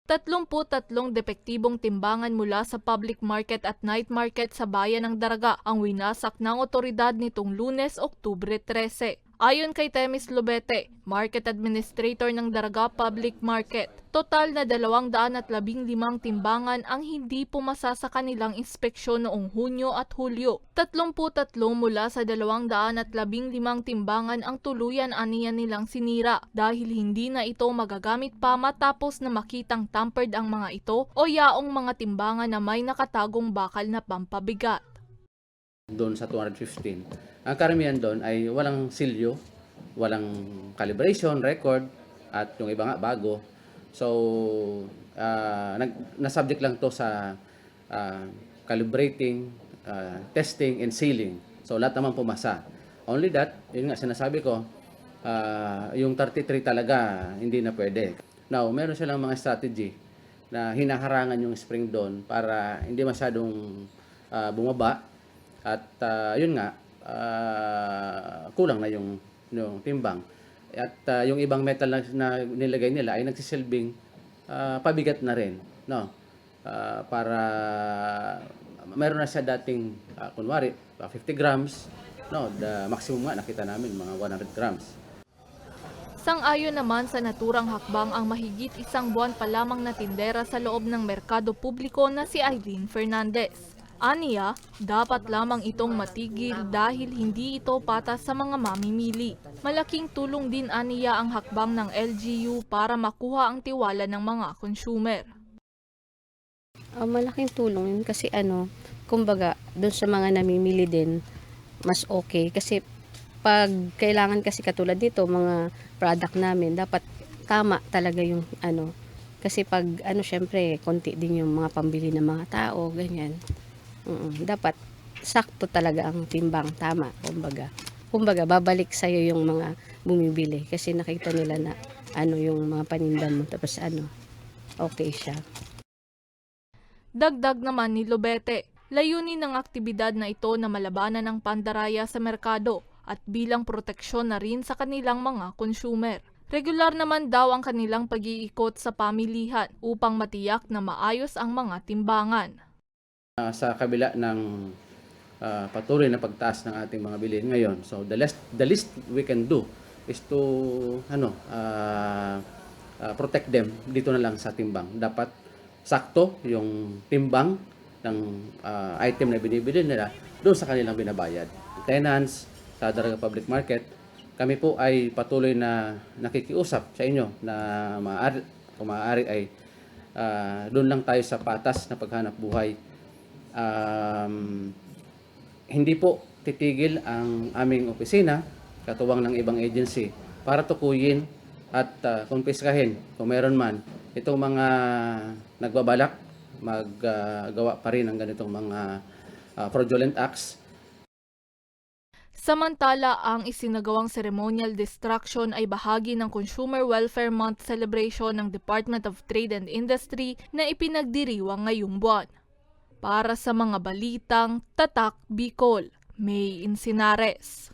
33 depektibong timbangan mula sa public market at night market sa bayan ng Daraga ang winasak ng otoridad nitong Lunes, Oktubre 13. Ayon kay Temis Lobete, Market Administrator ng Daraga Public Market, total na 215 timbangan ang hindi pumasa sa kanilang inspeksyon noong Hunyo at Hulyo. 33 mula sa 215 timbangan ang tuluyan aniya nilang sinira dahil hindi na ito magagamit pa matapos na makitang tampered ang mga ito o yaong mga timbangan na may nakatagong bakal na pampabigat. Doon sa 215. Ang karamihan doon ay walang silyo, walang calibration, record, at yung iba nga bago. So, nasubject lang to sa calibrating, testing, and sealing. So, lahat naman pumasa. Only that, yun nga sinasabi ko, yung 33 talaga hindi na pwede. Now, meron silang mga strategy na hinaharangan yung spring doon para hindi masyadong bumaba. At yun nga, kulang na yung timbang. At yung ibang metal na nilagay nila ay nagsisilbing pabigat na rin. No? Para meron na siya dating, kunwari, 50 grams. No, the maximum nga nakita namin, mga 100 grams. Sang-ayon naman sa naturang hakbang ang mahigit isang buwan pa lamang na tindera sa loob ng merkado publiko na si Eileen Fernandez. Aniya, dapat lamang itong matigil dahil hindi ito patas sa mga mamimili. Malaking tulong din aniya ang hakbang ng LGU para makuha ang tiwala ng mga consumer. Malaking tulong yun kasi kumbaga, doon sa mga namimili din, mas okay. Kasi pag kailangan kasi katulad dito, mga product namin, dapat tama talaga yung Kasi pag syempre, konti din yung mga pambili ng mga tao, ganyan. Dapat sakto talaga ang timbang, tama, kumbaga babalik sa iyo yung mga bumibili kasi nakita nila na yung mga paninda mo tapos okay siya. Dagdag naman ni Lobete, layunin ng aktibidad na ito na malabanan ng pandaraya sa merkado at bilang proteksyon na rin sa kanilang mga consumer. Regular naman daw ang kanilang pag-iikot sa pamilihan upang matiyak na maayos ang mga timbangan. Sa kabila ng patuloy na pagtaas ng ating mga bilihin ngayon, so the least we can do is to protect them dito na lang sa timbang. Dapat sakto yung timbang ng item na binibili nila doon sa kanilang binabayad. Tenants sa Daraga Public Market, kami po ay patuloy na nakikiusap sa inyo na kung maaari ay doon lang tayo sa patas na paghanap buhay. Hindi po titigil ang aming opisina, katuwang ng ibang agency, para tukuyin at kumpiskahin kung meron man itong mga nagbabalak maggawa pa rin ng ganitong mga fraudulent acts. Samantala, ang isinagawang ceremonial destruction ay bahagi ng Consumer Welfare Month celebration ng Department of Trade and Industry na ipinagdiriwang ngayong buwan. Para sa mga balitang Tatak Bicol, May Insinares.